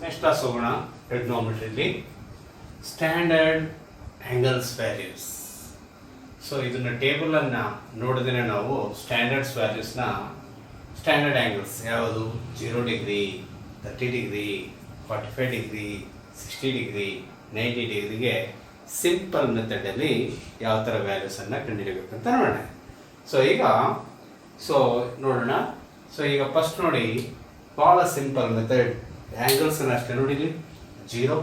Next class ಹೋಗೋಣ. ಟ್ರಿಗ್ನೋಮೆಟ್ರಿಲಿ standard angles values. So ಇದನ್ನು ಟೇಬಲನ್ನು ನೋಡಿದ್ರೆ ನಾವು ಸ್ಟ್ಯಾಂಡರ್ಡ್ಸ್ ವ್ಯಾಲ್ಯೂಸ್ನ ಸ್ಟ್ಯಾಂಡರ್ಡ್ ಆ್ಯಂಗಲ್ಸ್ ಯಾವುದು 0 ಡಿಗ್ರಿ, 30 ಡಿಗ್ರಿ, 45 ಡಿಗ್ರಿ, 60 ಡಿಗ್ರಿ, 90 ಡಿಗ್ರಿಗೆ ಸಿಂಪಲ್ ಮೆಥಡಲ್ಲಿ ಯಾವ ಥರ ವ್ಯಾಲ್ಯೂಸನ್ನು ಕಂಡುಹಿಡಿಯಬೇಕಂತ ನೋಡೋಣ. ಸೊ ನೋಡೋಣ. ಸೊ ಈಗ ಫಸ್ಟ್ ನೋಡಿ, ಭಾಳ ಸಿಂಪಲ್ ಮೆಥಡ್. ಆ್ಯಂಗಲ್ಸನ್ನು ಅಷ್ಟೇ ನೋಡಿಲಿ, 0,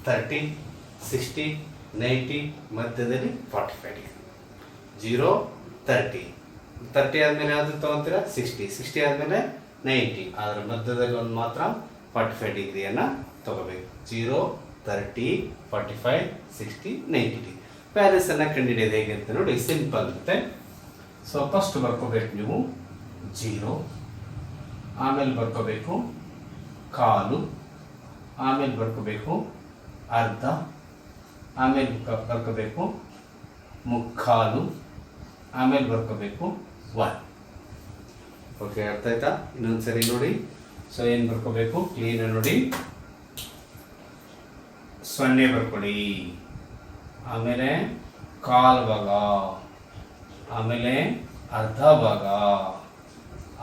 30, 60, 90, ಮಧ್ಯದಲ್ಲಿ 45 ಡಿಗ್ರಿ. 0, 30 ಆದಮೇಲೆ ಯಾವುದು ತೊಗೊತೀರಾ? 60 ಆದಮೇಲೆ 90, ಅದರ ಮಧ್ಯದಲ್ಲಿ ಒಂದು ಮಾತ್ರ 45 ಡಿಗ್ರಿಯನ್ನು ತೊಗೋಬೇಕು. 0, 30, 45, 60, 90 ಡಿಗ್ರಿ ವ್ಯಾಲ್ಯೂಸನ್ನು ಕಂಡುಹಿಡಿಯೋದು ಹೇಗೆ ಅಂತ ನೋಡಿ, ಸಿಂಪಲ್ ಮತ್ತೆ. ಸೊ ಫಸ್ಟ್ ಬರ್ಕೋಬೇಕು ನೀವು 0, ಆಮೇಲೆ ಬರ್ಕೋಬೇಕು ಕಾಲು, ಆಮೇಲೆ ಬರ್ಕೋಬೇಕು ಅರ್ಧ, ಆಮೇಲೆ ಬರ್ಕೋಬೇಕು ಮುಕ್ಕಾಲು, ಆಮೇಲೆ ಬರ್ಕೋಬೇಕು 1. ಓಕೆ, ಅರ್ಥ ಆಯ್ತಾ? ಇನ್ನೊಂದು ಸರಿ ನೋಡಿ. ಸೊ ಏನು ಬರ್ಕೋಬೇಕು ಕ್ಲೀನಾಗಿ ನೋಡಿ. 0 ಬರ್ಕೊಡಿ, ಆಮೇಲೆ ಕಾಲು ಭಾಗ, ಆಮೇಲೆ ಅರ್ಧ ಭಾಗ,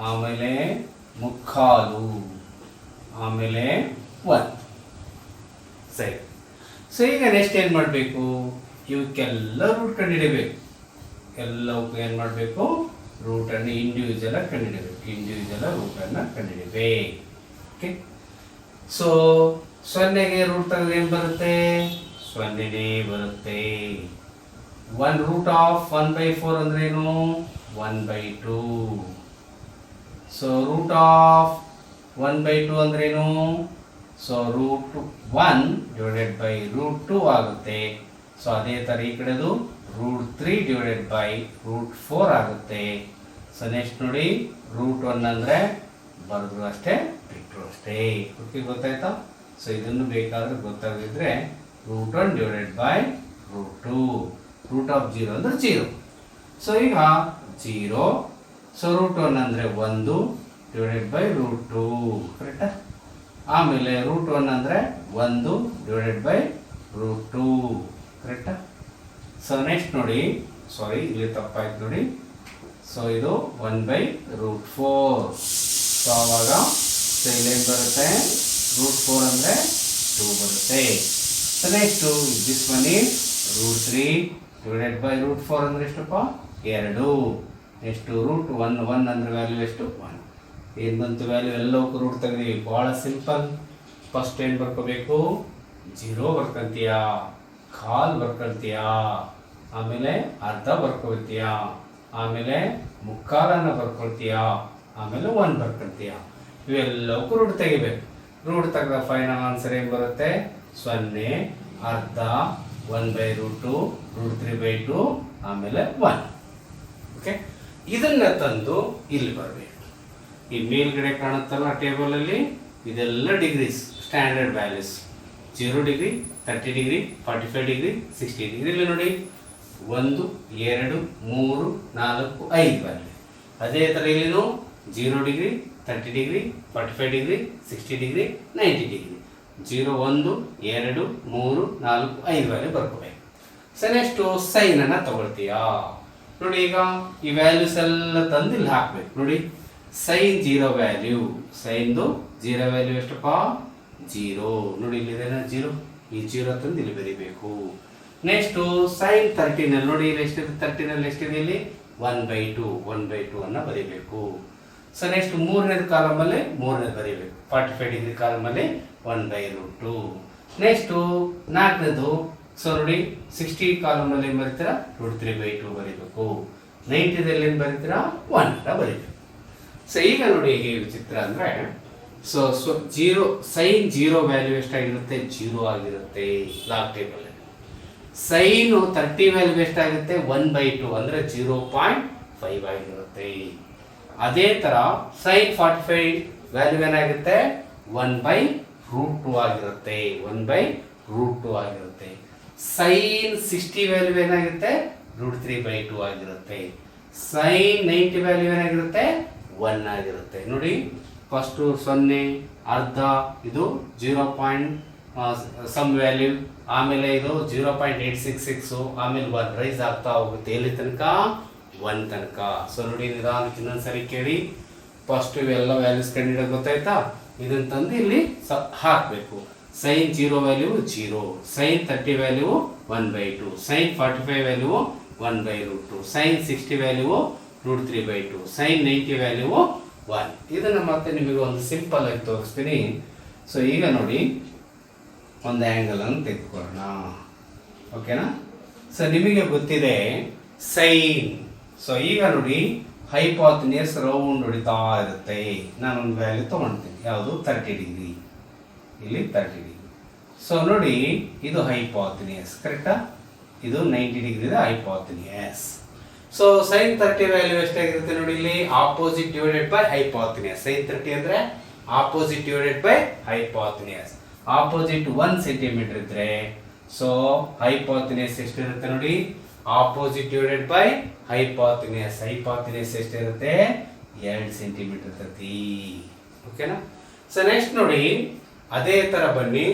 ಆಮೇಲೆ ಮುಕ್ಕಾಲು, ಆಮೇಲೆ 1. ಸರಿ. ಸೊ ಈಗ ನೆಕ್ಸ್ಟ್ ಏನು ಮಾಡಬೇಕು? ಇವಕ್ಕೆಲ್ಲ ರೂಟ್ ಕಂಡುಹಿಡಿಯಬೇಕು. ಎಲ್ಲವಕ್ಕೂ ಏನು ಮಾಡಬೇಕು? ರೂಟನ್ನು ಇಂಡಿವಿಜುವಲ್ ಕಂಡುಹಿಡಿಯಬೇಕು. ಇಂಡಿವಿಜುವಲ್ ರೂಟನ್ನು ಕಂಡುಹಿಡಿಯಬೇಕು. ಓಕೆ. ಸೊ 0ಗೆ ರೂಟ್ ತೆಗೆದ್ರೆ ಏನು ಬರುತ್ತೆ? 0ನೇ ಬರುತ್ತೆ. 1 ರೂಟ್ ಆಫ್ 1/4 ಅಂದ್ರೇನು? 1/2. ಸೊ ರೂಟ್ ಆಫ್ 1/2 ಅಂದ್ರೇನು? So root 1 divided by root 2 ಆಗುತ್ತೆ. ಸೊ ಅದೇ ಥರ ಈ ಕಡೆದು ರೂಟ್ 3 ಡಿವೈಡೆಡ್ ಬೈ ರೂಟ್ 4 ಆಗುತ್ತೆ. ಸೊ ನೆಕ್ಸ್ಟ್ ನೋಡಿ, ರೂಟ್ 1 ಅಂದರೆ ಬರೆದ್ರು ಅಷ್ಟೇ, ಬಿಟ್ಟರು ಅಷ್ಟೇ. ಓಕೆ, ಗೊತ್ತಾಯ್ತಾ? ಸೊ ಇದನ್ನು ಬೇಕಾದ್ರೆ ಗೊತ್ತಾಗಿದ್ರೆ root 1 divided by root 2, root of 0 ಅಂದರೆ 0. ಸೊ ಈಗ 0, ಸೊ ರೂಟ್ 1 ಅಂದರೆ 1 ಡಿವೈಡೆಡ್ ಬೈ ರೂಟ್ 2, ಕರೆಕ್ಟಾ? ಆಮೇಲೆ ರೂಟ್ 1 ಅಂದರೆ 1 ಡಿವೈಡೆಡ್ ಬೈ ರೂಟ್ 2, ಕರೆಕ್ಟಾ? ಸೊ ನೆಕ್ಸ್ಟ್ ನೋಡಿ, ಸಾರಿ ಇಲ್ಲಿ ತಪ್ಪಾಯ್ತು ನೋಡಿ. ಸೊ ಇದು 1/√4. ಸೊ ಆವಾಗ ಸೊ ಇಲ್ಲೇನು ಬರುತ್ತೆ? ರೂಟ್ 4 ಅಂದರೆ 2 ಬರುತ್ತೆ. So next this one is root 3 divided by root 4 ಅಂದರೆ ಎಷ್ಟಪ್ಪ? 2. ನೆಕ್ಸ್ಟು ರೂಟ್ 1 ಅಂದರೆ ವ್ಯಾಲ್ಯೂ ಎಷ್ಟು? 1. ಏನು ಬಂತು ವ್ಯಾಲ್ಯೂ? ಎಲ್ಲವಕ್ಕೂ ರೂಟ್ ತೆಗೆದೀವಿ. ಭಾಳ ಸಿಂಪಲ್. ಫಸ್ಟ್ ಏನು ಬರ್ಕೋಬೇಕು? 0 ಬರ್ಕೊಂತೀಯಾ, ಕಾಲು ಬರ್ಕೊಳ್ತೀಯಾ, ಆಮೇಲೆ ಅರ್ಧ ಬರ್ಕೊಳ್ತೀಯಾ, ಆಮೇಲೆ ಮುಕ್ಕಾಲನ್ನು ಬರ್ಕೊಳ್ತೀಯಾ, ಆಮೇಲೆ 1 ಬರ್ಕೊಳ್ತೀಯಾ. ಇವೆಲ್ಲವಕ್ಕೂ ರೂಟ್ ತೆಗಿಬೇಕು. ರೂಟ್ ತೆಗೆದ ಫೈನಲ್ ಆನ್ಸರ್ ಏನು ಬರುತ್ತೆ? 0, ಅರ್ಧ, 1/√2, ರೂಟ್ 3/2, ಆಮೇಲೆ 1. ಓಕೆ, ಇದನ್ನು ತಂದು ಇಲ್ಲಿ ಬರಬೇಕು. ಈ ಮೇಲ್ಗಡೆ ಕಾಣುತ್ತಲ್ಲ ಟೇಬಲಲ್ಲಿ, ಇದೆಲ್ಲ degrees, standard values. 0 degree, 30 degree, 45 degree, 60 degree. ಇಲ್ಲಿ ನೋಡಿ, 1, 2, 3, 4, 5 ವ್ಯಾಲ್ಯೂ. ಅದೇ ಥರ ಇಲ್ಲಿನೂ 0 degree, 30 degree, 45 degree, 60 degree, 90 degree. 0, 1, 2, 3, 4, 5 value ಬರ್ಕೋಬೇಕು. ಸೊ ನೆಕ್ಸ್ಟು ಸೈನನ್ನು ತಗೊಳ್ತೀಯಾ ನೋಡಿ. ಈಗ ಈ ವ್ಯಾಲ್ಯೂಸ್ ಎಲ್ಲ ತಂದು ಇಲ್ಲಿ ಹಾಕಬೇಕು ನೋಡಿ. ಸೈನ್ 0 ವ್ಯಾಲ್ಯೂ, ಸೈನ್ದು 0 ವ್ಯಾಲ್ಯೂ ಎಷ್ಟಪ್ಪ? 0 ನೋಡಿ. ಇಲ್ಲಿದೇನ 0, ಈ 0 ತಂದು ಇಲ್ಲಿ ಬರೀಬೇಕು. ನೆಕ್ಸ್ಟು ಸೈನ್ 30ನಲ್ಲಿ ನೋಡಿ, ಇಲ್ಲಿ ಎಷ್ಟಿದೆ? 30ನಲ್ಲಿ ಎಷ್ಟಿದೆ? ಇಲ್ಲಿ 1/2 ಅನ್ನು ಬರೀಬೇಕು. ಸೊ ನೆಕ್ಸ್ಟ್ 3ನೇದು ಕಾಲಮಲ್ಲಿ 3ನೇದು ಬರೀಬೇಕು. 45 ಡಿಗ್ರಿ ಕಾಲಮಲ್ಲಿ 1/√2. ನೆಕ್ಸ್ಟು 4ನೇದು, ಸೊ ನೋಡಿ 60 ಕಾಲಮಲ್ಲಿ ಏನು ಬರೀತೀರಾ? ರೂಟ್ 3/2 ಬರೀಬೇಕು. 90ದಲ್ಲಿ ಏನು ಬರೀತೀರಾ? 1 ಅಂತ ಬರೀಬೇಕು. ಸೊ ಈಗ ನೋಡಿ ಹೇಗೆ ವಿಚಿತ್ರ ಅಂದರೆ, ಸೊ 0 ಸೈನ್ 0 ವ್ಯಾಲ್ಯೂ ಎಷ್ಟಾಗಿರುತ್ತೆ? 0 ಆಗಿರುತ್ತೆ ಲಾಗ್ ಟೇಬಲ್. ಸೈನು 30 ವ್ಯಾಲ್ಯೂ ಎಷ್ಟಾಗುತ್ತೆ? 1/2 ಅಂದರೆ 0.5 ಆಗಿರುತ್ತೆ. ಅದೇ ಥರ ಸೈನ್ 45 ವ್ಯಾಲ್ಯೂ ಏನಾಗುತ್ತೆ? 1/√2 ಆಗಿರುತ್ತೆ. 1/√2 ಆಗಿರುತ್ತೆ. ಸೈನ್ 60 ವ್ಯಾಲ್ಯೂ ಏನಾಗುತ್ತೆ? ರೂಟ್ 3/2 ಆಗಿರುತ್ತೆ. ಸೈನ್ 90 ವ್ಯಾಲ್ಯೂ ಏನಾಗಿರುತ್ತೆ? 1 ಆಗಿರುತ್ತೆ. ನೋಡಿ, ಫಸ್ಟು 0 ಅರ್ಧ ಇದು 0. ಸಮ್ ವ್ಯಾಲ್ಯೂ, ಆಮೇಲೆ ಇದು 0.866, ಆಮೇಲೆ 1 ರೈಸ್ ಆಗ್ತಾ ಹೋಗುತ್ತೆ ಎಲ್ಲಿ ತನಕ 1 ತನಕ. ಸೊ ನೋಡಿ ನಿಧಾನಕ್ಕೆ ಇನ್ನೊಂದ್ಸರಿ ಕೇಳಿ. ಫಸ್ಟ್ ಇವೆಲ್ಲ ವ್ಯಾಲ್ಯೂಸ್ ಕಂಡಿಡೋದು ಗೊತ್ತಾಯ್ತಾ? ಇದನ್ನ ತಂದು ಇಲ್ಲಿ ಹಾಕಬೇಕು. Sine 0 value 0, sine 30 value 1/2, sine 45 value 1/√2, sine 60 value √3/2, sine 90 value 1. ಇದನ್ನು ಮತ್ತೆ ನಿಮಗೆ ಒಂದು ಸಿಂಪಲ್ ಆಗಿ ತೋರಿಸ್ತೀನಿ. ಸೊ ಈಗ ನೋಡಿ ಒಂದು ಆ್ಯಂಗಲ್ ಅನ್ನು ತೆಗೆದುಕೊಳ್ಳೋಣ, ಓಕೆನಾ? ಸೊ ನಿಮಗೆ ಗೊತ್ತಿದೆ ಸೈನ್. ಸೊ ಈಗ ನೋಡಿ ಹೈಪಾಥನಿಯಸ್ ರೌಂಡ್ ಹೊಡಿತಾ ಇರುತ್ತೆ. ನಾನೊಂದು ವ್ಯಾಲ್ಯೂ ತೊಗೊಳ್ತೀನಿ, ಯಾವುದು 30 ಡಿಗ್ರಿ, ಇಲ್ಲಿ 30 ಡಿಗ್ರಿ. ಸೊ ನೋಡಿ ಇದು ಹೈಪಾಥನಿಯಸ್, ಕರೆಕ್ಟಾ? ಇದು 90 degree hypotenuse. So sine 30 value ಎಷ್ಟಾಗಿರುತ್ತೆ ನೋಡಿ, ಇಲ್ಲಿ opposite divided by hypotenuse. Sine 30 ಅಂದ್ರೆ opposite divided by hypotenuse. Opposite 1 centimetre ಇದ್ರೆ ಸೊ ಹೈಪಾಥನಿಯಸ್ ಎಷ್ಟಿರುತ್ತೆ ನೋಡಿ, opposite divided by hypotenuse. Hypotenuse ಎಷ್ಟಿರುತ್ತೆ, 2 ಸೆಂಟಿಮೀಟರ್ ಇರ್ತೈತಿ, ಓಕೆನಾ? ಸೊ ನೆಕ್ಸ್ಟ್ ನೋಡಿ ಅದೇ ತರ ಬನ್ನಿ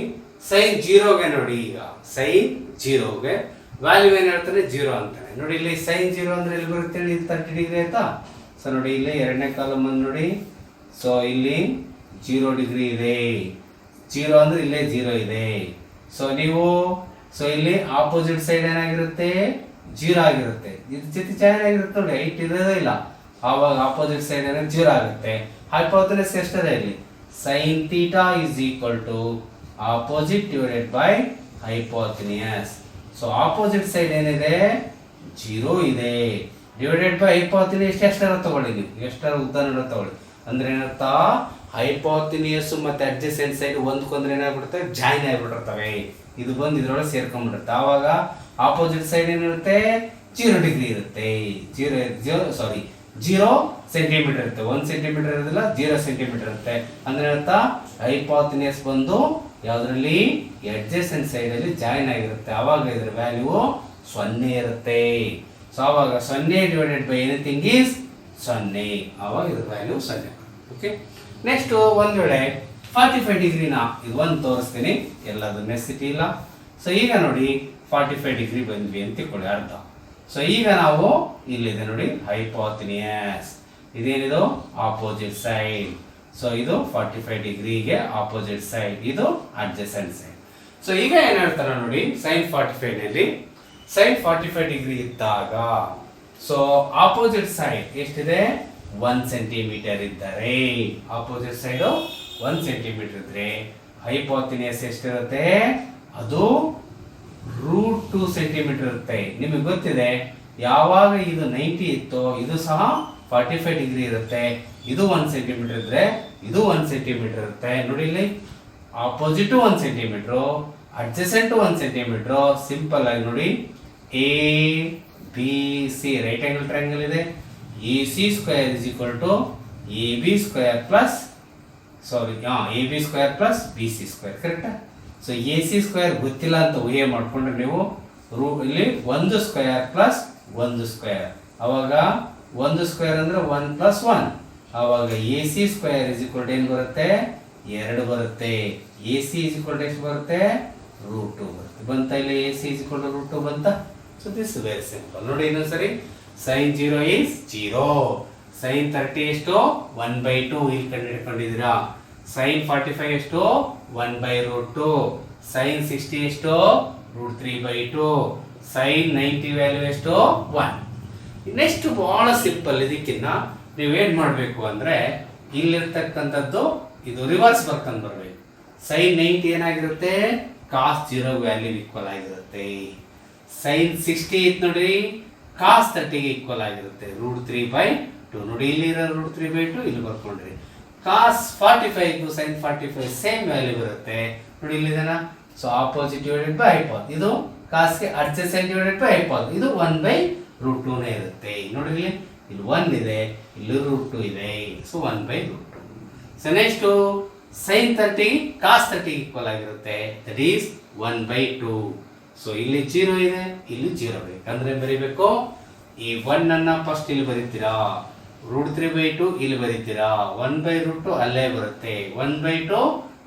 ಸೈನ್ 0ಗೆ ನೋಡಿ. ಈಗ ಸೈನ್ 0ಗೆ ವ್ಯಾಲ್ಯೂ ಏನು ಹೇಳ್ತಾನೆ, 0 ಅಂತಾನೆ. ನೋಡಿ ಇಲ್ಲಿ ಸೈನ್ 0 ಅಂದ್ರೆ ಇಲ್ಲಿ ಬರುತ್ತೆ, ಇಲ್ಲಿ 30 ಡಿಗ್ರಿ ಆಯ್ತಾ? ಸೊ ನೋಡಿ ಇಲ್ಲಿ ಎರಡನೇ ಕಾಲಮ್ ಅನ್ನು ನೋಡಿ. ಸೊ ಇಲ್ಲಿ 0 ಡಿಗ್ರಿ ಇದೆ, 0 ಅಂದ್ರೆ ಇಲ್ಲೇ 0 ಇದೆ. ಸೊ ನೀವು ಸೊ ಇಲ್ಲಿ ಆಪೋಸಿಟ್ ಸೈಡ್ ಏನಾಗಿರುತ್ತೆ, 0 ಆಗಿರುತ್ತೆ. ಇದ್ರ ಜೊತೆ ಚೆನ್ನಾಗಿರುತ್ತೆ ನೋಡಿ, 8 ಇರೋದೇ ಇಲ್ಲ, ಆವಾಗ ಆಪೋಸಿಟ್ ಸೈಡ್ ಏನಾಗ 0 ಆಗುತ್ತೆ. ಹೈಪಾಥನಿಯಸ್ ಎಷ್ಟಿದೆ ಇಲ್ಲಿ, sine theta is equal to opposite divided by hypotenuse. So opposite side ಏನಿದೆ, 0 ಇದೆ, ಡಿವೈಡೆಡ್ ಬೈ ಹೈಪಾಥನಿಯಸ್ ಎಷ್ಟರ ತಗೊಳ್ಳಿ, ನೀವು ಎಷ್ಟರ ಉದ್ದ ತಗೊಳ್ಳಿ. ಅಂದ್ರೆ ಏನರ್ಥ, ಹೈಪಾಥನಿಯಸ್ ಮತ್ತೆ ಅಡ್ಜಸೆಂಟ್ ಸೈಡ್ ಒಂದಕ್ಕೊಂದ್ರೆ ಏನಾಗ್ಬಿಡುತ್ತೆ, ಜಾಯಿನ್ ಆಗಿಬಿಟ್ಟಿರ್ತವೆ. ಇದು ಬಂದು ಇದ್ರೊಳಗೆ ಸೇರ್ಕೊಂಡ್ಬಿಡುತ್ತೆ. ಆವಾಗ ಆಪೋಸಿಟ್ ಸೈಡ್ ಏನಿರುತ್ತೆ, 0 ಡಿಗ್ರಿ ಇರುತ್ತೆ. 0 ಸೆಂಟಿಮೀಟರ್ ಇರುತ್ತೆ, 1 ಸೆಂಟಿಮೀಟರ್ ಇರೋದಿಲ್ಲ, 0 ಸೆಂಟಿಮೀಟರ್ ಇರುತ್ತೆ. ಅಂದ್ರೆ ಅರ್ಥ ಹೈಪಾಥನಿಯಸ್ ಬಂದು ಯಾವ್ದ್ರಲ್ಲಿ, ಅಡ್ಜಸೆಂಟ್ ಸೈಡ್ ಅಲ್ಲಿ ಜಾಯಿನ್ ಆಗಿರುತ್ತೆ. ಆವಾಗ ಇದ್ರ ವ್ಯಾಲ್ಯೂ 0 ಇರುತ್ತೆ. ಸೊ ಆವಾಗ 0 ಡಿವೈಡೆಡ್ ಬೈ ಎನಿಥಿಂಗ್ ಈಸ್ 0, ಆವಾಗ ಇದ್ರ ವ್ಯಾಲ್ಯೂ 0. ಓಕೆ, ನೆಕ್ಸ್ಟ್ ಒಂದ್ ವೇಳೆ 45 ಡಿಗ್ರಿನ ಇದು ಒಂದು ತೋರಿಸ್ತೀನಿ, ಎಲ್ಲದು ನೆಸಿಟಿ ಇಲ್ಲ. ಸೊ ಈಗ ನೋಡಿ 45 ಡಿಗ್ರಿ ಬಂದ್ವಿ ಅಂತ ತಿಳ್ಕೊಳ್ಳಿ, ಅರ್ಧ. ಸೊ ಈಗ ನಾವು ಇಲ್ಲಿದೆ ನೋಡಿ ಹೈಪಾಥನಿಯಸ್, ಇದೇನಿದು ಆಪೋಸಿಟ್ ಸೈಡ್. ಸೊ ಇದು 45 ಡಿಗ್ರಿಗೆ ಆಪೋಸಿಟ್ ಸೈಡ್, ಇದು ಅಡ್ಜಸೆಂಟ್ ಸೈಡ್. ಸೊ ಈಗ ಏನ್ ಹೇಳ್ತಾರೆ ನೋಡಿ, ಸೈನ್ 45 ನಲ್ಲಿ ಸೈನ್ 45 ಡಿಗ್ರಿ ಇದ್ದಾಗ ಸೊ ಆಪೋಸಿಟ್ ಸೈಡ್ ಎಷ್ಟಿದೆ, 1 ಸೆಂಟಿಮೀಟರ್ ಇದ್ದರೆ, ಆಪೋಸಿಟ್ ಸೈಡ್ 1 ಸೆಂಟಿಮೀಟರ್ ಇದ್ರೆ ಹೈಪಾಥನಿಯಸ್ ಎಷ್ಟಿರುತ್ತೆ, ಅದು √2 ಸೆಂಟಿಮೀಟರ್ ಇರುತ್ತೆ. ನಿಮಗೆ ಗೊತ್ತಿದೆ ಯಾವಾಗ ಇದು 90 ಇತ್ತು, ಇದು ಸಹ 45 ಡಿಗ್ರಿ ಇರುತ್ತೆ. ಇದು 1 ಸೆಂಟಿಮೀಟರ್ ಇದ್ರೆ ಇದು 1 ಸೆಂಟಿಮೀಟರ್ ಇರುತ್ತೆ. ನೋಡಿ ಇಲ್ಲಿ opposite 1 centimetre, adjacent 1 centimetre. Simple ಆಗಿ ನೋಡಿ, A B C right angle triangle ಇದೆ. AC square is equal to AB square plus AB square plus BC square, ಕರೆಕ್ಟಾ? ಸೊ AC ಸ್ಕ್ವೇರ್ ಗೊತ್ತಿಲ್ಲ ಅಂತ ಊಹೆ ಮಾಡ್ಕೊಂಡ್ರೆ ನೀವು ಇಲ್ಲಿ 1 ಸ್ಕ್ವೇರ್ ಪ್ಲಸ್ 1 ಸ್ಕ್ವೇರ್, ಅವಾಗ 1 ಸ್ಕ್ವೇರ್ ಅಂದ್ರೆ 1 ಪ್ಲಸ್ 1, ಅವಾಗ AC square is equal to ಏನು ಬರುತ್ತೆ, 2 ಬರುತ್ತೆ. AC ಇಸ್ ಈಕ್ವಲ್ ಟು ಎಷ್ಟು ಬರುತ್ತೆ, √2 ಬರುತ್ತೆ. ಬಂತ ಇಲ್ಲಿ AC ಇಸ್ ಈಕ್ವಲ್ ಟು √2 ಬಂತ. So this very simple. ನೋಡಿ ಇನ್ನೊಂದ್ಸರಿ, ಸೈನ್ 0 ಈಸ್ 0, ಸೈನ್ 30 ಎಷ್ಟು 1/2 ಇಲ್ಲಿ ಕಂಡುಹಿಡ್ಕೊಂಡಿದ್ದೀರಾ. ಸೈನ್ 45 ಎಷ್ಟು 1/√2, ಸೈನ್ 60 ಎಷ್ಟು √3/2, ಸೈನ್ 90 ವ್ಯಾಲ್ಯೂ ಎಷ್ಟು 1. ನೆಕ್ಸ್ಟ್ ಬಹಳ ಸಿಂಪಲ್. ಇದಕ್ಕಿನ್ನ ನೀವೇನ್ ಮಾಡಬೇಕು ಅಂದ್ರೆ ಇಲ್ಲಿರ್ತಕ್ಕಂಥದ್ದು ಇದು ರಿವರ್ಸ್ ಬರ್ಕೊಂಡು ಬರ್ಬೇಕು. ಸೈನ್ 90 ಏನಾಗಿರುತ್ತೆ, ಕಾಸ್ 0 ವ್ಯಾಲ್ಯೂ ಈಕ್ವಲ್ ಆಗಿರುತ್ತೆ. ಸೈನ್ 60 ಇತ್ತು ನೋಡಿ, ಕಾಸ್ 30 ಈಕ್ವಲ್ ಆಗಿರುತ್ತೆ, √3/2. ನೋಡಿ ಇಲ್ಲಿ ಇರೋ √3/2 ಇಲ್ಲಿ ಬರ್ಕೊಂಡ್ರಿ. ಕಾಸ್ 45 ಸೈನ್ 45 ಸೇಮ್ ವ್ಯಾಲ್ಯೂ ಬರುತ್ತೆ. ನೋಡಿ ಇಲ್ಲಿದೆನಾ, ಸೊ ಆಪೋಸಿಟ್ ಡಿವೈಡೆಡ್ ಬೈ ಹೈಪಾಥ್, ಇದು ಕಾಸ್ಗೆ ಅಡ್ಜಸೆಂಟ್ ಡಿವೈಡೆಡ್ ಬೈ ಹೈಪಾಥ್, ಇದು 1/√2 ನೇ ಇರುತ್ತೆ. ನೋಡಿ ಇಲ್ಲಿ 1 ಇದೆ, ಇಲ್ಲಿ √2 ಇದೆ, ಸೊ 1/√2. ಸೊ ನೆಕ್ಸ್ಟ್ ಸೈನ್ 30 ಕಾಸ್ 30 ಈಕ್ವಲ್ ಆಗಿರುತ್ತೆ, ದಟ್ ಈಸ್ 1/2. ಸೊ ಇಲ್ಲಿ 0 ಇದೆ, ಇಲ್ಲಿ 0 ಬೇಕಂದ್ರೆ ಬರೀಬೇಕು, ಈ 1 ಅನ್ನ ಫಸ್ಟ್ ಇಲ್ಲಿ ಬರೀತೀರಾ, √3/2 ಇಲ್ಲಿ ಬರೀತೀರಾ, 1/√2 ಅಲ್ಲೇ ಬರುತ್ತೆ, 1/2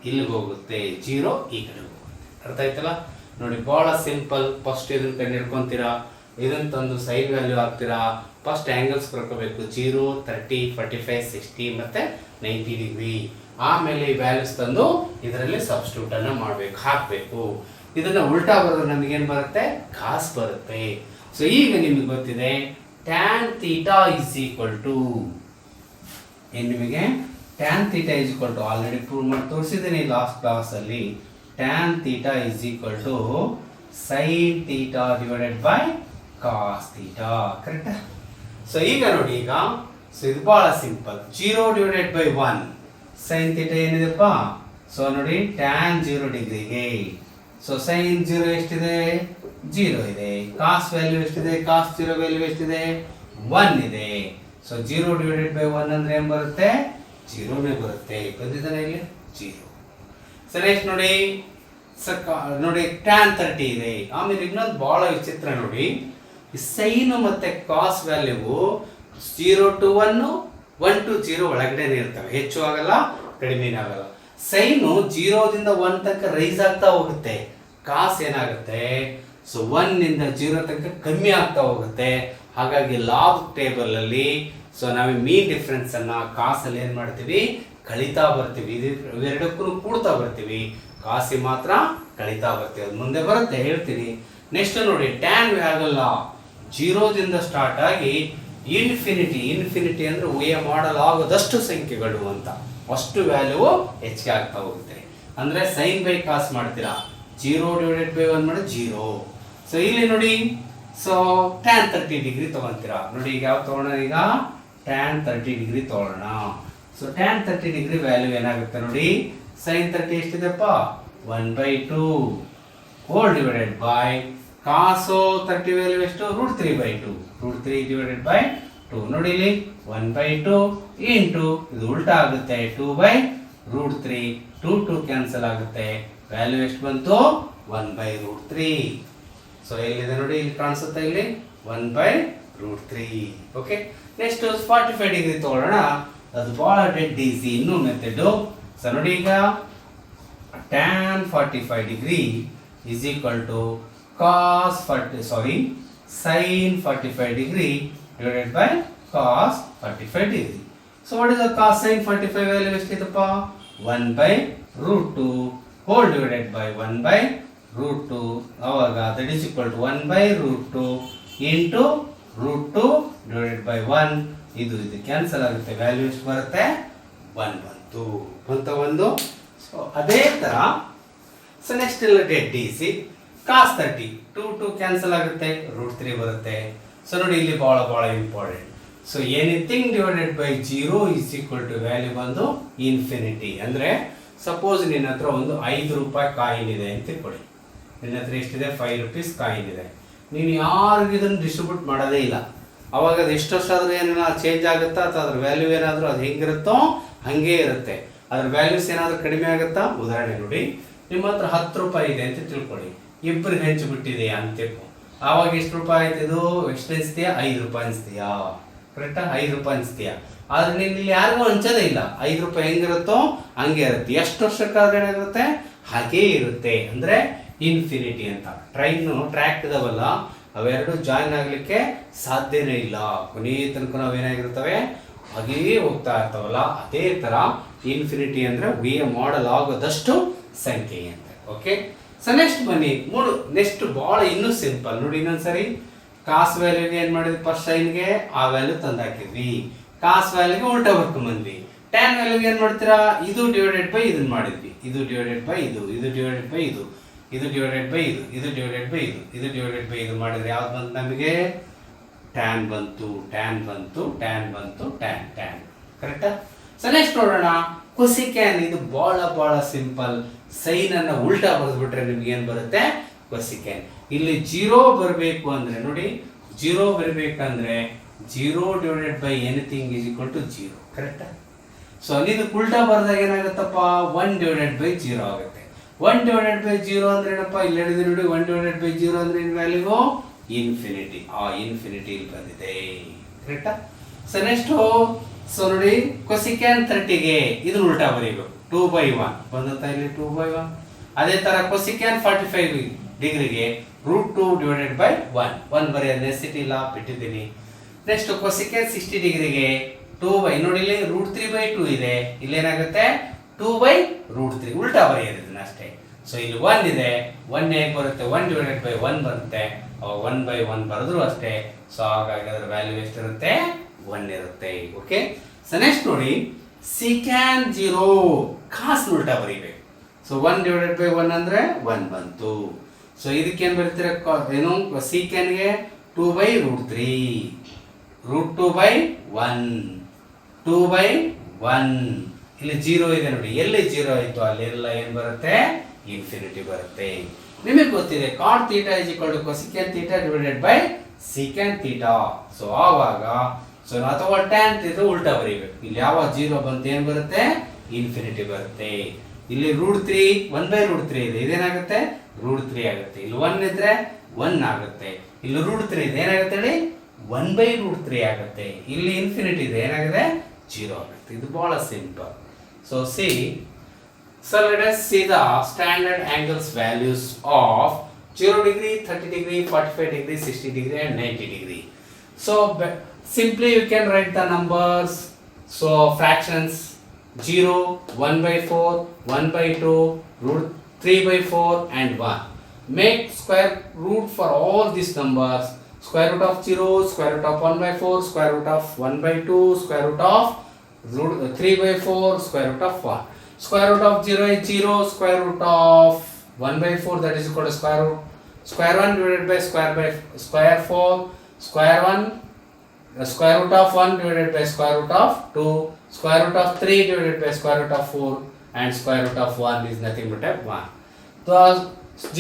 ಇಲ್ಲಿಗೆ ಹೋಗುತ್ತೆ, 0 ಈ ಕಡೆ ಹೋಗುತ್ತೆ. ಅರ್ಥ ಆಯ್ತಲ್ಲ? ನೋಡಿ ಬಹಳ ಸಿಂಪಲ್. ಫಸ್ಟ್ ಇದನ್ನ ಕಂಡು ಹಿಡ್ಕೊಂತೀರಾ, ಇದನ್ನ ತಂದು ಸೈಡ್ ವ್ಯಾಲ್ಯೂ ಹಾಕ್ತೀರಾ. ಫಸ್ಟ್ ಆ್ಯಂಗಲ್ಸ್ ಬರ್ಕೋಬೇಕು, 0, 30, 45, 60 ಮತ್ತು 90 ಡಿಗ್ರಿ. ಆಮೇಲೆ ಈ ವ್ಯಾಲ್ಯೂಸ್ ತಂದು ಇದರಲ್ಲಿ ಸಬ್ಸ್ಟಿಟ್ಯೂಟ್ ಅನ್ನು ಮಾಡಬೇಕು, ಹಾಕಬೇಕು. ಇದನ್ನ ಉಲ್ಟಾ ಬರೆದ್ರೆ ನಮಗೇನು ಬರುತ್ತೆ? ಕಾಸ್ ಬರುತ್ತೆ. ಸೊ ಈಗ ನಿಮಗೆ ಗೊತ್ತಿದೆ tan theta is equal to ಏನು ನಿಮಗೆ tan theta is equal to already prove ಮಾಡಿ ತೋರಿಸಿದ್ದೀನಿ ಲಾಸ್ಟ್ ಕ್ಲಾಸಲ್ಲಿ. tan theta is equal to sin theta divided by cos theta. ಕರೆಕ್ಟಾ? ಸೊ ಈಗ ನೋಡಿ, ಈಗ ಸೊ ಇದು ಬಹಳ simple. 0 divided by 1 sin theta ಏನಿದೆಪ್ಪ? ಸೊ ನೋಡಿ tan 0 ಡಿಗ್ರಿಗೆ, ಸೊ sin 0 ಎಷ್ಟಿದೆ? 0 ಇದೆ. ಕಾಸ್ ವ್ಯಾಲ್ಯೂ ಎಷ್ಟಿದೆ? ಕಾಸ್ 0 ವ್ಯಾಲ್ಯೂ ಎಷ್ಟಿದೆ? 1 ಇದೆ. ಸೊ 0 divided by 1 ಅಂದ್ರೆ ಏನು ಬರುತ್ತೆ? 0ನೇ ಬರುತ್ತೆ. ಬಂದಿದ್ದಾನೆ ಇಲ್ಲಿ 0. ಸೊ ನೆಕ್ಸ್ಟ್ ನೋಡಿ, ನೋಡಿ tan 30 ಇದೆ. ಆಮೇಲೆ ಇನ್ನೊಂದು ಬಹಳ ವಿಚಿತ್ರ ನೋಡಿ, ಸೈನ್ ಮತ್ತೆ ಕಾಸ್ ವ್ಯಾಲ್ಯೂ 0 to 1, 1 to 0 ಒಳಗಡೆನೆ ಇರ್ತವೆ, ಹೆಚ್ಚು ಆಗಲ್ಲ ಕಡಿಮೆನೂ ಆಗಲ್ಲ. ಸೈನು 0 ದಿಂದ 1 ತನಕ ರೈಸ್ ಆಗ್ತಾ ಹೋಗುತ್ತೆ, ಕಾಸ್ ಏನಾಗುತ್ತೆ? ಸೊ 1 ನಿಂದ 0 ತನಕ ಕಮ್ಮಿ ಆಗ್ತಾ ಹೋಗುತ್ತೆ. ಹಾಗಾಗಿ ಲಾಗ್ ಟೇಬಲ್ ಅಲ್ಲಿ ಸೊ ನಾವು ಮೀನ್ ಡಿಫ್ರೆನ್ಸ್ ಅನ್ನ ಕಾಸಲ್ಲಿ ಏನು ಮಾಡ್ತೀವಿ? ಕಳಿತಾ ಬರ್ತೀವಿ. ಇವೆರಡಕ್ಕೂ ಕೂಡ್ತಾ ಬರ್ತೀವಿ, ಕಾಸಿ ಮಾತ್ರ ಕಳಿತಾ ಬರ್ತೀವಿ. ಅದು ಮುಂದೆ ಬರುತ್ತೆ, ಹೇಳ್ತೀನಿ. ನೆಕ್ಸ್ಟ್ ನೋಡಿ, ಟ್ಯಾನ್ ಆಗಲ್ಲ, 0 ದಿಂದ ಸ್ಟಾರ್ಟ್ ಆಗಿ ಇನ್ಫಿನಿಟಿ ಅಂದ್ರೆ ಊಹೆ ಮಾಡಲಾಗದಷ್ಟು ಸಂಖ್ಯೆಗಳು ಅಂತ, ಅಷ್ಟು ವ್ಯಾಲ್ಯೂ ಹೆಚ್ಚಿಗೆ ಆಗ್ತಾ ಹೋಗುತ್ತೆ. ಅಂದ್ರೆ ಸೈನ್ ಬೈ ಕಾಸ್ ಮಾಡ್ತೀರಾ, 0 divided by 1 ಮಾಡಿ 0. ಸೊ ಇಲ್ಲಿ ನೋಡಿ, ಸೊ tan 30 ಡಿಗ್ರಿ ತಗೊಂತೀರಾ. ನೋಡಿ ಈಗ ಯಾವ ತಗೋಣ? ಈಗ tan 30 ಡಿಗ್ರಿ ತಗೊಳ್ಳೋಣ. ಸೊ tan 30 ಡಿಗ್ರಿ ವ್ಯಾಲ್ಯೂ ಏನಾಗುತ್ತೆ ನೋಡಿ? sin 30 ಎಷ್ಟಿದೆಪ್ಪ? 1/2 hole divided by cos 30 value ಎಷ್ಟು? √3/2. √3 divided by 2. ನೋಡಿ ಇಲ್ಲಿ 1/2 ಇಂಟು ಇದು ಉಲ್ಟಾ ಆಗುತ್ತೆ 2/√3. 2 ಕ್ಯಾನ್ಸಲ್ ಆಗುತ್ತೆ, ವ್ಯಾಲ್ಯೂ ಎಷ್ಟು ಬಂತು? 1/√3. ಸೊ ಎಲ್ಲಿದೆ ನೋಡಿ, ಇಲ್ಲಿ ಕಾಣಿಸುತ್ತೆ, ಇಲ್ಲಿ 1/√3. ಓಕೆ. ನೆಕ್ಸ್ಟ್ 45 ಡಿಗ್ರಿ ತಗೊಳ್ಳೋಣ. ಅದು ಬಹಳ ಡೆಡ್ ಈಸಿ, ಇನ್ನೂ ಮೆಥಡು. ಸೊ ನೋಡಿ, ಈಗ tan 45 degree is equal to sin 45 degree divided by cos 45 degree. So what is the cos sin 45 value ಎಷ್ಟಿದಪ್ಪ? 1/√2 ಹೋಲ್ ಡಿವೈಡೆಡ್ ಬೈ 1/√2. ಅವಾಗ that is equal to 1/√2 into √2 divided by 1. ಇದು cancel ಆಗುತ್ತೆ, value ಎಷ್ಟು ಬರುತ್ತೆ? 1 ಬಂತು ಒಂದು. ಸೊ ಅದೇ ತರ ಸೊ ನೆಕ್ಸ್ಟ್ ಎಲ್ಲ ಡೆಡ್ ಈಸಿ. cos 30 2 ಕ್ಯಾನ್ಸಲ್ ಆಗುತ್ತೆ, √3 ಬರುತ್ತೆ. ಸೊ ನೋಡಿ, ಇಲ್ಲಿ ಬಹಳ important. So anything divided by 0 is equal to value ಬಂದು ಇನ್ಫಿನಿಟಿ. ಅಂದ್ರೆ ಸಪೋಸ್ ನಿನ್ನ ಹತ್ರ ಒಂದು 5 ರೂಪಾಯಿ ಕಾಯಿನ್ ಇದೆ ಅಂತ ತಿಳ್ಕೊಳ್ಳಿ. ನಿನ್ನ ಹತ್ರ ಎಷ್ಟಿದೆ? 5 rupees ಕಾಯಿನ್ ಇದೆ. ನೀನು ಯಾರಿಗೂ ಇದನ್ನು ಡಿಸ್ಟ್ರಿಬ್ಯೂಟ್ ಮಾಡೋದೇ ಇಲ್ಲ. ಅವಾಗ ಅದು ಎಷ್ಟು ವರ್ಷ ಆದ್ರೂ ಏನಾರ ಚೇಂಜ್ ಆಗುತ್ತಾ, ಅಥವಾ ಅದ್ರ ವ್ಯಾಲ್ಯೂ ಏನಾದರೂ ಅದು ಹೆಂಗಿರುತ್ತೋ ಹಂಗೆ ಇರುತ್ತೆ. ಅದ್ರ ವ್ಯಾಲ್ಯೂಸ್ ಏನಾದರೂ ಕಡಿಮೆ ಆಗುತ್ತಾ? ಉದಾಹರಣೆ ನೋಡಿ, ನಿಮ್ಮ ಹತ್ರ 10 ರೂಪಾಯಿ ಇದೆ ಅಂತ ತಿಳ್ಕೊಳ್ಳಿ, ಇಬ್ಬರಿಗೆ ಹಂಚಿಬಿಟ್ಟಿದೆಯಾ ಅಂತ ತಿಳ್ಕೊ. ಆವಾಗ ಎಷ್ಟು ರೂಪಾಯಿ ಆಯ್ತು? ಇದು ಎಷ್ಟು ಅನಿಸ್ತೀಯಾ? 5 ರೂಪಾಯಿ ಅನಿಸ್ತೀಯಾ? ಕರೆಕ್ಟಾ? 5 ರೂಪಾಯಿ ಅನಿಸ್ತೀಯಾ? ಆದ್ರೆ ನೀನು ಇಲ್ಲಿ ಯಾರಿಗೂ ಹಂಚೋದೇ ಇಲ್ಲ. 5 ರೂಪಾಯಿ ಹೆಂಗಿರುತ್ತೋ ಹಂಗೆ ಇರುತ್ತೆ. ಎಷ್ಟು ವರ್ಷಕ್ಕಾದ್ರೆ ಏನಾಗಿರುತ್ತೆ? ಹಾಗೇ ಇರುತ್ತೆ. ಅಂದ್ರೆ ಇನ್ಫಿನಿಟಿ ಅಂತ. ಟ್ರ್ಯಾಕ್ ಇದಾವಲ್ಲ, ಅವೆರಡು ಜಾಯಿನ್ ಆಗ್ಲಿಕ್ಕೆ ಸಾಧ್ಯನೇ ಇಲ್ಲ. ಕೊನೆಯ ತನಕ ನಾವೇನಾಗಿರ್ತವೆ? ಹಾಗೇ ಹೋಗ್ತಾ ಇರ್ತಾವಲ್ಲ, ಅದೇ ತರ ಇನ್ಫಿನಿಟಿ ಅಂದ್ರೆ ಊಹೆ ಮಾಡಲಾಗದಷ್ಟು ಸಂಖ್ಯೆ ಅಂತ. ಓಕೆ. ಸೊ ನೆಕ್ಸ್ಟ್ ಬನ್ನಿ, ನೆಕ್ಸ್ಟ್ ಬಹಳ ಇನ್ನೂ ಸಿಂಪಲ್ ನೋಡಿ. ಇನ್ನೊಂದ್ಸರಿ ಕಾಸ್ ವ್ಯಾಲ್ಯೂಗೆ ಏನ್ ಮಾಡಿದ್ವಿ? ಫಸ್ಟ್ ಸೈನ್ಗೆ ಆ ವ್ಯಾಲ್ಯೂ ತಂದಾಕಿದ್ವಿ, ಕಾಸ್ ವ್ಯಾಲ್ಯೂಗೆ ಉಲ್ಟಾ ಬರ್ಕೊಂಡ್ಬಂದ್ವಿ. ಟ್ಯಾನ್ ವ್ಯಾಲ್ಯೂಗೆ ಏನ್ ಮಾಡ್ತೀರಾ? ಇದು ಡಿವೈಡೆಡ್ ಬೈ ಇದನ್ನ ಮಾಡಿದ್ವಿ, ಇದು ಡಿವೈಡೆಡ್ ಬೈ ಇದು, ಇದು ಡಿವೈಡೆಡ್ ಬೈ ಇದು, ಇದು ಡಿವೈಡೆಡ್ ಬೈ ಇದು, ಇದು ಡಿವೈಡೆಡ್ ಬೈ ಇದು, ಇದು ಡಿವೈಡೆಡ್ ಬೈ ಇದು ಮಾಡಿದ್ರೆ ಯಾವ್ದು ಬಂತು ನಮಗೆ? ಟ್ಯಾನ್ ಬಂತು, ಟ್ಯಾನ್ ಬಂತು, ಟ್ಯಾನ್ ಬಂತು, ಟ್ಯಾನ್ ಟ್ಯಾನ್. ಕರೆಕ್ಟಾ? ಸೊ ನೆಕ್ಸ್ಟ್ ನೋಡೋಣ ಕೊಸಿಕ್ಯಾನ್. ಇದು ಬಹಳ ಸಿಂಪಲ್. ಸೈನ್ ಅನ್ನ ಉಲ್ಟಾ ಬರೆದ್ಬಿಟ್ರೆ ನಿಮ್ಗೆ ಏನ್ ಬರುತ್ತೆ? ಕೊಸಿಕ್ಯಾನ್. ಇಲ್ಲಿ 0 ಬರಬೇಕು ಅಂದ್ರೆ ನೋಡಿ, 0 ಬರಬೇಕಂದ್ರೆ 0 divided by anything is equal to 0. ಕರೆಕ್ಟಾ? ಸೊ ಅಲ್ಲಿದು ಉಲ್ಟಾ ಬರೆದಾಗ ಏನಾಗುತ್ತಪ್ಪ? 1 ಡಿವೈಡೆಡ್ ಬೈ 0 ಆಗುತ್ತೆ. 1 ಡಿವೈಡೆಡ್ ಬೈ 0 ಅಂದ್ರೆ ಏನಪ್ಪ? ಇಲ್ಲಿ ಹೇಳಿದ್ರೆ ನೋಡಿ, 1 ಡಿವೈಡೆಡ್ ಬೈ 0 ಅಂದ್ರೆ ಏನು ವ್ಯಾಲ್ಯೂ? ಇನ್ಫಿನಿಟಿ. ಆ ಇನ್ಫಿನಿಟಿ ಇಲ್ಲಿ ಬಂದಿದೆ. ಕರೆಕ್ಟಾ? ಸೊ ನೆಕ್ಸ್ಟ್ ಸೊ ನೋಡಿ ಕೊಸಿಕ್ಯಾನ್ 30 ಗೆ ಇದನ್ನ ಉಲ್ಟಾ ಬರೀಬೇಕು 2/1 ಬಂದಂತ ಇಲ್ಲಿ 2/1. ಅದೇ ತರ ಕೊಸಿಕ್ಯಾನ್ 45 ಡಿಗ್ರಿಗೆ √2 ಡಿವೈಡೆಡ್ ಬೈ 1 ಬರೆಯೋದು ನೆಸೆಸಿಟಿ ಇಲ್ಲ ಬಿಟ್ಟಿದ್ದೀನಿ. ನೆಕ್ಸ್ಟ್ ಕೊಸಿಕ್ಯಾನ್ 60 ಡಿಗ್ರಿಗೆ 2 ನೋಡಿ ಇಲ್ಲಿ √3/2 ಇದೆ, ಇಲ್ಲೇನಾಗುತ್ತೆ 2/√3 ಉಲ್ಟಾ ಬರೆಯೋದು ಇದನ್ನ ಅಷ್ಟೇ. ಸೊ ಇಲ್ಲಿ 1 ಇದೆ, 1 ಹೇಗೆ ಬರುತ್ತೆ 1 ಡಿವೈಡೆಡ್ ಬೈ 1 ಬರುತ್ತೆ, 1/1 ಬರೆದ್ರು ಅಷ್ಟೇ. ಸೊ ಹಾಗಾಗಿ ಅದರ ವ್ಯಾಲ್ಯೂ ಎಷ್ಟಿರುತ್ತೆ 1 ಇರುತ್ತೆ. ಓಕೆ. ಸೊ ನೆಕ್ಸ್ಟ್ ನೋಡಿ ಸಿಕ್ಯಾನ್ 0 ಕಾಸ್ ಉಲ್ಟಾ ಬರೀಬೇಕು. ಸೊ 1 ಡಿವೈಡೆಡ್ ಬೈ 1 ಅಂದ್ರೆ 1 ಬಂತು. ಸೊ ಇದಕ್ಕೆ ಏನು ಬರೀತೀರ ಏನು ಸಿಕ್ಯಾನ್ಗೆ 2/√3 √2/1 2/1 ಇಲ್ಲಿ 0 ಇದೆ ನೋಡಿ, ಎಲ್ಲಿ 0 ಆಯಿತು ಅಲ್ಲೆಲ್ಲ ಏನು ಬರುತ್ತೆ ಇನ್ಫಿನಿಟಿ ಬರುತ್ತೆ. ನಿಮಗೆ ಗೊತ್ತಿದೆ cot θ = cosecant θ divided by secant θ. So ಆವಾಗ ಸೊ ಅಥವಾ tan θ ಉಲ್ಟಾ ಬರೀಬೇಕು. ಇಲ್ಲಿ ಯಾವಾಗ 0 ಬಂತು ಏನು ಬರುತ್ತೆ ಇನ್ಫಿನಿಟಿ ಬರುತ್ತೆ. ಇಲ್ಲಿ √3 1/√3 ಇದೆ, ಇದೇನಾಗುತ್ತೆ √3 ಆಗುತ್ತೆ. ಇಲ್ಲಿ 1 ಇದ್ರೆ 1 ಆಗುತ್ತೆ. ಇಲ್ಲಿ √3 ಇದೆ ಏನಾಗುತ್ತೆ ಹೇಳಿ 1/√3 ಆಗುತ್ತೆ. ಇಲ್ಲಿ ಇನ್ಫಿನಿಟಿ ಇದೆ ಏನಾಗುತ್ತೆ 0 ಆಗುತ್ತೆ. ಇದು ಬಹಳ simple. So C so let us see the standard angles values of 0 degree, 30 degree, 45 degree, 60 degree and 90 degree. So simply you can write the numbers. So fractions 0, 1/4, 1/2, √3/4 and 1. Make square root for all these numbers. Square root of 0, square root of 1/4, square root of 1/2, square root of 3/4, square root of 1. Square root of 0 is 0, square root of 1/4 that is equal to square 1 divided by square 4, square 1 square root of 1 divided by square root of 2, square root of 3 divided by square root of 4 and square root of 1 is nothing but 1. So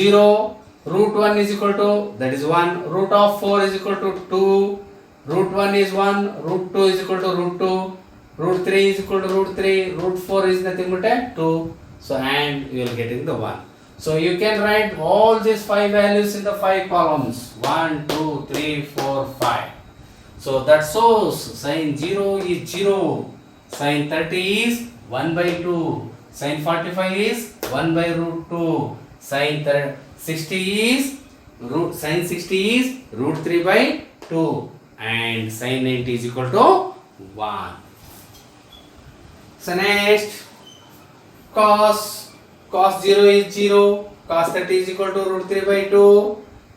0 √1 is equal to that is 1, root of 4 is equal to 2, √1 is 1, √2 is equal to √2, √3 is equal to √3, √4 is nothing but 2. So and you will getting the 1. So you can write all these 5 values in the 5 columns 1, 2, 3, 4, 5. So that shows sin 0 is 0, sin 30 is 1/2, sin 45 is 1/√2, sin 60 is √3/2 and sin 90 is equal to 1. So next cos 0 is 0, cos 30 is equal to √3/2.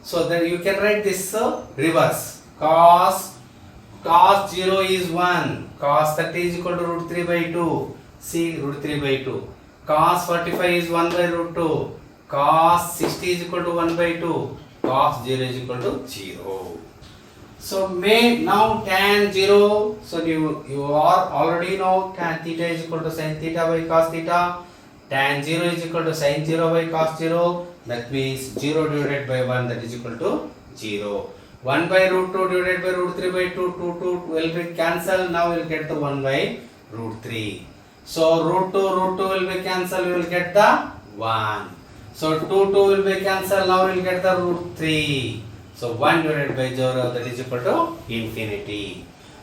So then you can write this reverse. Cos 0 is 1, cos 30 is equal to √3/2. See √3/2. Cos 45 is 1/√2. Cos 60 is equal to 1/2. Cos 0 is equal to 0. So now tan 0. So you are already know tan theta is equal to sin theta by cos theta. Tan 0 is equal to sin 0 by cos 0. That means 0 divided by 1 that is equal to 0. 1/√2 divided by √3/2, 2 will be cancelled. Now we will get the 1/√3. So √2 will be cancelled. We will get the 1. So 2 will be cancelled. Now we will get the √3. So 1 divided by 0 that is equal to infinity.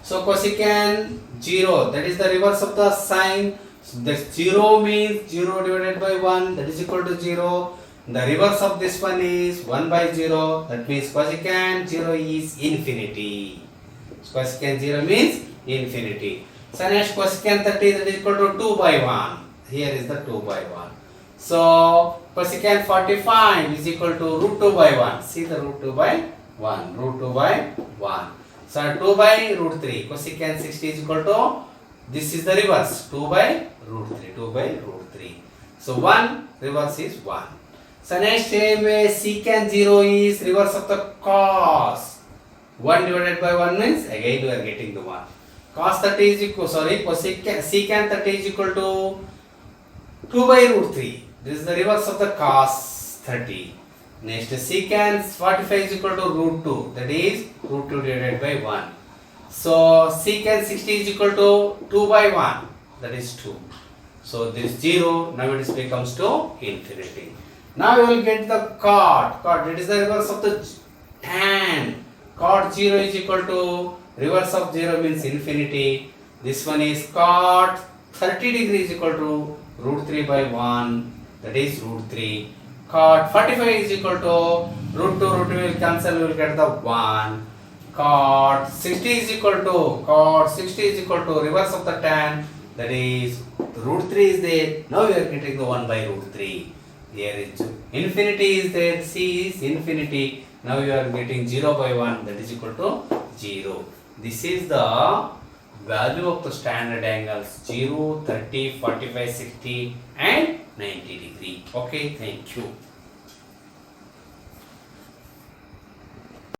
So cosecant 0 that is the reverse of the sign. So that 0 means 0 divided by 1 that is equal to 0. The reverse of this one is 1/0. That means cosecant 0 is infinity. So cosecant 0 means infinity. So next cosecant 30 that is equal to 2/1. Here is the 2/1. So cosecant 45 is equal to √2/1. See the √2/1. √2/1. So 2/√3. Cosecant 60 is equal to this is the reverse 2/√3. 2/√3. So 1 reverse is 1. So next same way secant 0 is reverse of the cos. 1 divided by 1 means again we are getting the 1. Cos 30 is equal secant 30 is equal to 2/√3. This is the reverse of the cos 30. Next secant 45 is equal to √2. That is √2 divided by 1. So secant 60 is equal to 2/1. That is 2. So this 0 now it becomes to infinity. Now we will get the cot. It is the reverse of the tan. Cot 0 is equal to Reverse of 0 means infinity. This one is cot 30 degree is equal to root 3 by 1, that is root 3. Cot 45 is equal to root 2 will cancel, we will get the 1. Cot 60 is equal to reverse of the tan, that is root 3 is there. Now we are getting the 1 by root 3. Here is infinity is there, c is infinity. Now you are getting 0 by 1, that is equal to 0. This is the value of the standard angles 0, 30, 45, 60 and 90 degree. Okay, thank you.